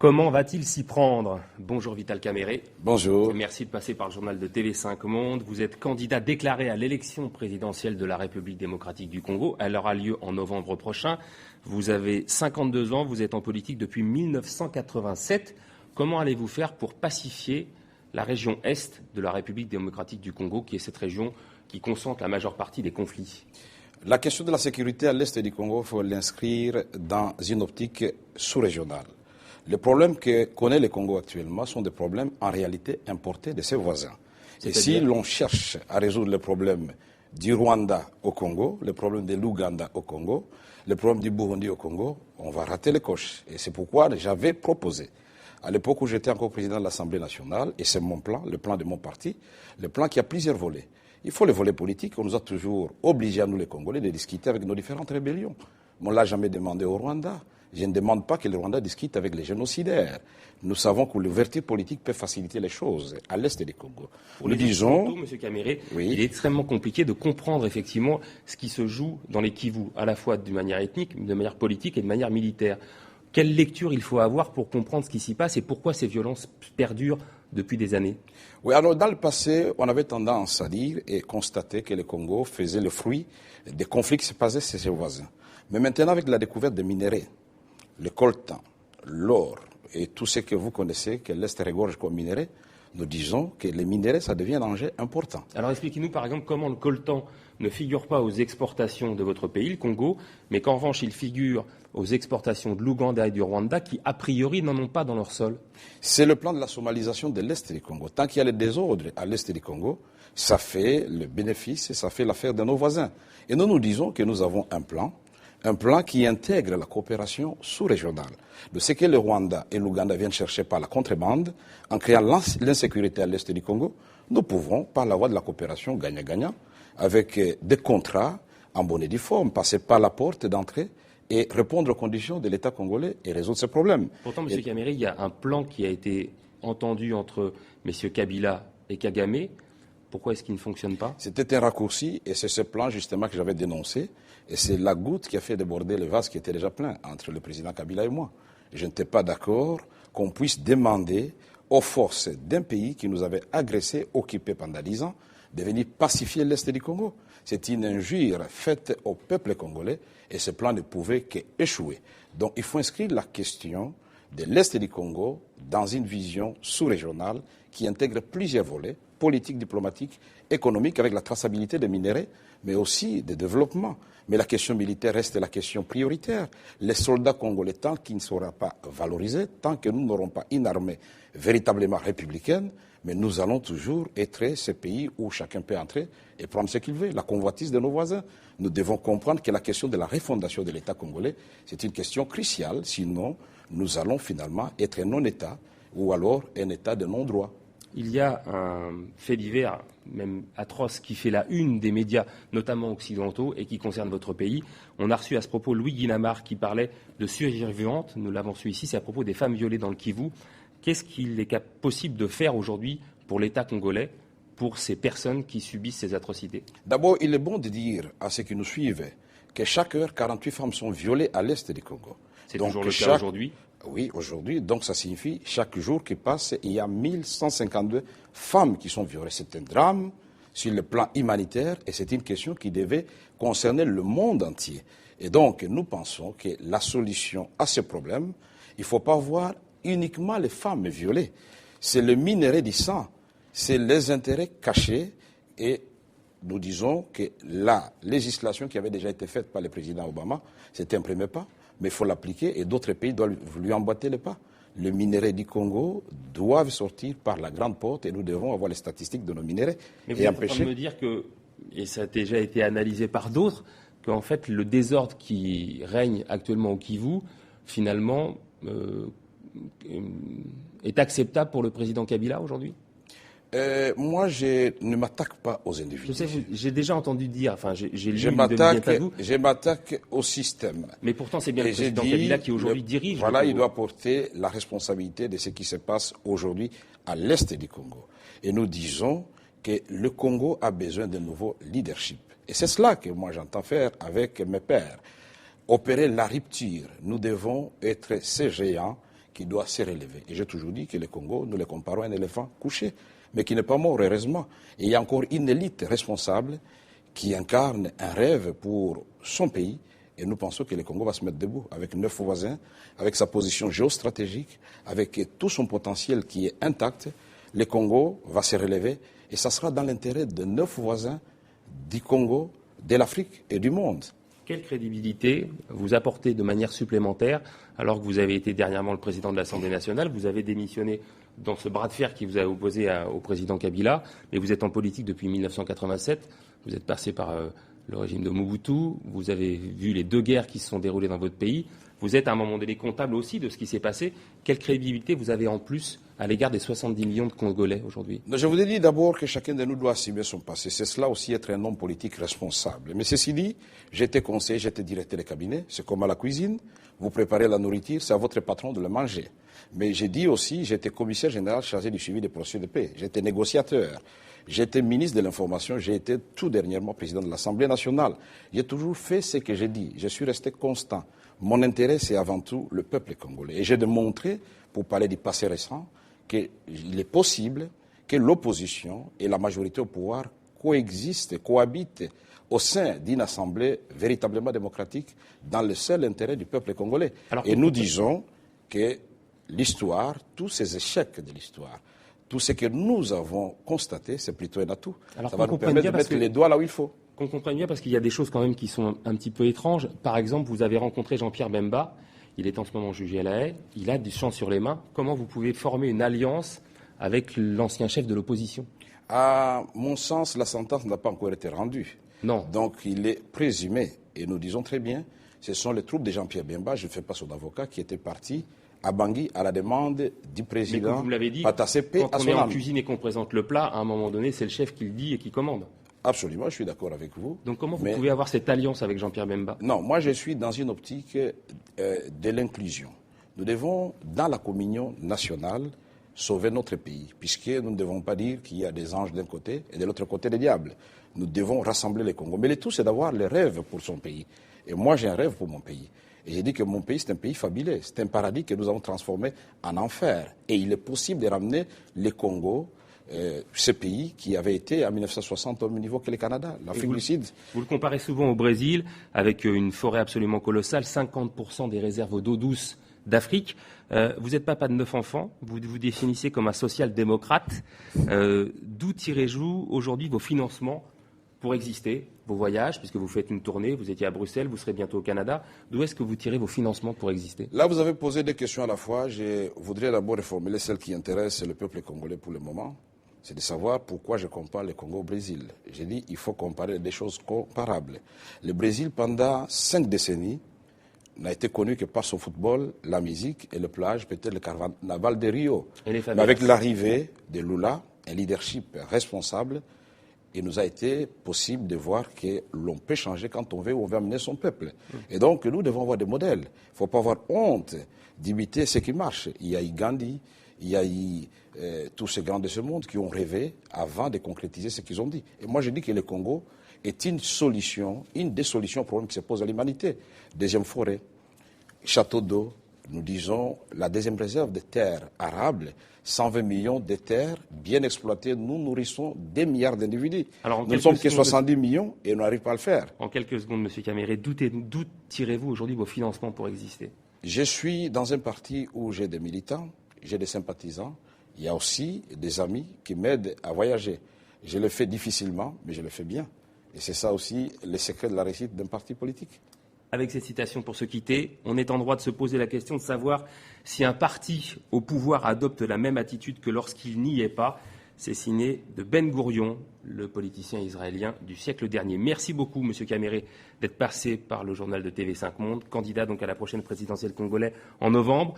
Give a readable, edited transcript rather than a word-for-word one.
Comment va-t-il s'y prendre? Bonjour Vital Kamerhe. Bonjour. Merci de passer par le journal de TV5 Monde. Vous êtes candidat déclaré à l'élection présidentielle de la République démocratique du Congo. Elle aura lieu en novembre prochain. Vous avez 52 ans, vous êtes en politique depuis 1987. Comment allez-vous faire pour pacifier la région est de la République démocratique du Congo, qui est cette région qui concentre la majeure partie des conflits? La question de la sécurité à l'est du Congo, il faut l'inscrire dans une optique sous-régionale. Les problèmes que connaît le Congo actuellement sont des problèmes en réalité importés de ses voisins. Et si l'on cherche à résoudre les problèmes du Rwanda au Congo, les problèmes de l'Ouganda au Congo, les problèmes du Burundi au Congo, on va rater les coches. Et c'est pourquoi j'avais proposé, à l'époque où j'étais encore président de l'Assemblée nationale, et c'est mon plan, le plan de mon parti, le plan qui a plusieurs volets. Il faut le volet politique. On nous a toujours obligés, à nous les Congolais, de discuter avec nos différentes rébellions. On ne l'a jamais demandé au Rwanda. Je ne demande pas que le Rwanda discute avec les génocidaires. Nous savons que l'ouverture politique peut faciliter les choses à l'est du Congo. Nous disons, M. Kamerhe, oui, il est extrêmement compliqué de comprendre effectivement ce qui se joue dans les Kivu, à la fois de manière ethnique, de manière politique et de manière militaire. Quelle lecture il faut avoir pour comprendre ce qui s'y passe et pourquoi ces violences perdurent depuis des années? Oui, alors dans le passé, on avait tendance à dire et constater que le Congo faisait le fruit des conflits qui se passaient chez ses voisins. Mais maintenant, avec la découverte des minéraux, le coltan, l'or et tout ce que vous connaissez, que l'Est regorge comme minéraux, nous disons que les minéraux, ça devient un enjeu important. Alors expliquez-nous par exemple comment le coltan ne figure pas aux exportations de votre pays, le Congo, mais qu'en revanche il figure aux exportations de l'Ouganda et du Rwanda qui, a priori, n'en ont pas dans leur sol. C'est le plan de la somalisation de l'Est du Congo. Tant qu'il y a les désordres à l'Est du Congo, ça fait le bénéfice et ça fait l'affaire de nos voisins. Et nous disons que nous avons un plan qui intègre la coopération sous-régionale. De ce que le Rwanda et l'Ouganda viennent chercher par la contrebande, en créant l'insécurité à l'Est du Congo, nous pouvons, par la voie de la coopération gagnant-gagnant, avec des contrats en bonne et due forme, passer par la porte d'entrée et répondre aux conditions de l'État congolais et résoudre ces problèmes. Pourtant, M. Kamerhe, il y a un plan qui a été entendu entre M. Kabila et Kagame. Pourquoi est-ce qu'il ne fonctionne pas? C'était un raccourci et c'est ce plan justement que j'avais dénoncé. Et c'est la goutte qui a fait déborder le vase qui était déjà plein entre le président Kabila et moi. Et je n'étais pas d'accord qu'on puisse demander aux forces d'un pays qui nous avait agressés, occupés pendant 10 ans, de venir pacifier l'Est du Congo. C'est une injure faite au peuple congolais et ce plan ne pouvait qu'échouer. Donc il faut inscrire la question de l'Est du Congo dans une vision sous-régionale qui intègre plusieurs volets, politiques, diplomatiques, économiques, avec la traçabilité des minéraux, mais aussi de développement. Mais la question militaire reste la question prioritaire. Les soldats congolais, tant qu'ils ne seront pas valorisés, tant que nous n'aurons pas une armée véritablement républicaine, mais nous allons toujours être ce pays où chacun peut entrer et prendre ce qu'il veut, la convoitise de nos voisins. Nous devons comprendre que la question de la refondation de l'État congolais, c'est une question cruciale, sinon nous allons finalement être un non-État ou alors un État de non-droit. Il y a un fait divers, même atroce, qui fait la une des médias, notamment occidentaux, et qui concerne votre pays. On a reçu à ce propos Louis Guinamard qui parlait de survivantes. Nous l'avons su ici, c'est à propos des femmes violées dans le Kivu. Qu'est-ce qu'il est possible de faire aujourd'hui pour l'État congolais, pour ces personnes qui subissent ces atrocités? D'abord, il est bon de dire à ceux qui nous suivent que chaque heure, 48 femmes sont violées à l'est du Congo. C'est toujours le cas aujourd'hui? Oui, aujourd'hui. Donc ça signifie chaque jour qui passe, il y a 1152 femmes qui sont violées. C'est un drame sur le plan humanitaire et c'est une question qui devait concerner le monde entier. Et donc nous pensons que la solution à ce problème, il ne faut pas voir uniquement les femmes violées. C'est le minerai du sang, c'est les intérêts cachés et nous disons que la législation qui avait déjà été faite par le président Obama, c'était un premier pas. Mais il faut l'appliquer et d'autres pays doivent lui emboîter le pas. Les minéraux du Congo doivent sortir par la grande porte et nous devons avoir les statistiques de nos minéraux. Mais vous êtes en train de me dire que, et ça a déjà été analysé par d'autres, qu'en fait le désordre qui règne actuellement au Kivu, finalement, est acceptable pour le président Kabila aujourd'hui? Moi, je ne m'attaque pas aux individus. Je sais, j'ai déjà entendu dire, enfin, j'ai lu une interview. Je m'attaque au système. Mais pourtant, c'est bien le président Kabila qui aujourd'hui dirige. Voilà, il doit porter la responsabilité de ce qui se passe aujourd'hui à l'est du Congo. Et nous disons que le Congo a besoin de nouveau leadership. Et c'est cela que moi j'entends faire avec mes pairs. Opérer la rupture. Nous devons être ces géants qui doit se relever. Et j'ai toujours dit que le Congo, nous le comparons à un éléphant couché, mais qui n'est pas mort, heureusement. Et il y a encore une élite responsable qui incarne un rêve pour son pays. Et nous pensons que le Congo va se mettre debout avec 9 voisins, avec sa position géostratégique, avec tout son potentiel qui est intact. Le Congo va se relever et ça sera dans l'intérêt de 9 voisins du Congo, de l'Afrique et du monde. Quelle crédibilité vous apportez de manière supplémentaire alors que vous avez été dernièrement le président de l'Assemblée nationale, vous avez démissionné dans ce bras de fer qui vous a opposé au président Kabila, mais vous êtes en politique depuis 1987, vous êtes passé par le régime de Mobutu, vous avez vu les 2 guerres qui se sont déroulées dans votre pays, vous êtes à un moment donné comptable aussi de ce qui s'est passé. Quelle crédibilité vous avez en plus à l'égard des 70 millions de Congolais aujourd'hui? Je vous ai dit d'abord que chacun de nous doit assumer son passé. C'est cela aussi être un homme politique responsable. Mais ceci dit, j'étais conseiller, j'étais directeur de cabinet. C'est comme à la cuisine. Vous préparez la nourriture, c'est à votre patron de le manger. Mais j'ai dit aussi, j'étais commissaire général chargé du suivi des processus de paix. J'étais négociateur. J'étais ministre de l'Information. J'ai été tout dernièrement président de l'Assemblée nationale. J'ai toujours fait ce que j'ai dit. Je suis resté constant. Mon intérêt, c'est avant tout le peuple congolais. Et j'ai démontré, pour parler du passé récent, qu'il est possible que l'opposition et la majorité au pouvoir coexistent, cohabitent au sein d'une assemblée véritablement démocratique dans le seul intérêt du peuple congolais. Et nous disons que l'histoire, tous ces échecs de l'histoire, tout ce que nous avons constaté, c'est plutôt un atout. Ça va nous permettre de mettre les doigts là où il faut. Qu'on comprenne bien, parce qu'il y a des choses quand même qui sont un petit peu étranges. Par exemple, vous avez rencontré Jean-Pierre Bemba. Il est en ce moment jugé à La Haye. Il a du sang sur les mains. Comment vous pouvez former une alliance avec l'ancien chef de l'opposition? À mon sens, la sentence n'a pas encore été rendue. Non. Donc il est présumé. Et nous disons très bien, ce sont les troupes de Jean-Pierre Bemba, je ne fais pas son avocat, qui étaient partis à Bangui à la demande du président. Vous me l'avez dit, Patassé P. quand on est en cuisine et qu'on présente le plat, à un moment donné, c'est le chef qui le dit et qui commande. Absolument, je suis d'accord avec vous. Donc comment vous pouvez avoir cette alliance avec Jean-Pierre Bemba? Non, moi je suis dans une optique de l'inclusion. Nous devons, dans la communion nationale, sauver notre pays, puisque nous ne devons pas dire qu'il y a des anges d'un côté et de l'autre côté des diables. Nous devons rassembler les Congos. Mais le tout, c'est d'avoir le rêve pour son pays. Et moi, j'ai un rêve pour mon pays. Et j'ai dit que mon pays, c'est un pays fabuleux. C'est un paradis que nous avons transformé en enfer. Et il est possible de ramener les Congos, ce pays qui avait été en 1960 au même niveau que le Canada, l'Afrique du Sud. Vous le comparez souvent au Brésil, avec une forêt absolument colossale, 50% des réserves d'eau douce d'Afrique. Vous êtes papa de 9 enfants, vous vous définissez comme un social-démocrate. D'où tirez-vous aujourd'hui vos financements pour exister, vos voyages, puisque vous faites une tournée, vous étiez à Bruxelles, vous serez bientôt au Canada. D'où est-ce que vous tirez vos financements pour exister? Là, vous avez posé 2 questions à la fois. Je voudrais d'abord reformuler celle qui intéresse le peuple congolais pour le moment. C'est de savoir pourquoi je compare le Congo au Brésil. J'ai dit qu'il faut comparer des choses comparables. Le Brésil, pendant 5 décennies, n'a été connu que par son football, la musique et le plage, peut-être le carnaval de Rio. Mais avec l'arrivée de Lula, un leadership responsable, il nous a été possible de voir que l'on peut changer quand on veut amener son peuple. Et donc, nous devons avoir des modèles. Il ne faut pas avoir honte d'imiter ce qui marche. Il y a eu Gandhi, il y a eu tous ces grands de ce monde qui ont rêvé avant de concrétiser ce qu'ils ont dit. Et moi, je dis que le Congo est une des solutions au problème qui se pose à l'humanité. Deuxième forêt, château d'eau, nous disons la deuxième réserve de terres arables, 120 millions de terres bien exploitées. Nous nourrissons des milliards d'individus. Nous ne sommes que 70 millions et on n'arrive pas à le faire. En quelques secondes, M. Kamere, d'où tirez-vous aujourd'hui vos financements pour exister? Je suis dans un parti où j'ai des militants, j'ai des sympathisants. Il y a aussi des amis qui m'aident à voyager. Je le fais difficilement, mais je le fais bien. Et c'est ça aussi le secret de la réussite d'un parti politique. Avec ces citations pour se quitter, on est en droit de se poser la question de savoir si un parti au pouvoir adopte la même attitude que lorsqu'il n'y est pas. C'est signé de Ben Gourion, le politicien israélien du siècle dernier. Merci beaucoup, M. Kamere, d'être passé par le journal de TV5 Monde, candidat donc à la prochaine présidentielle congolaise en novembre.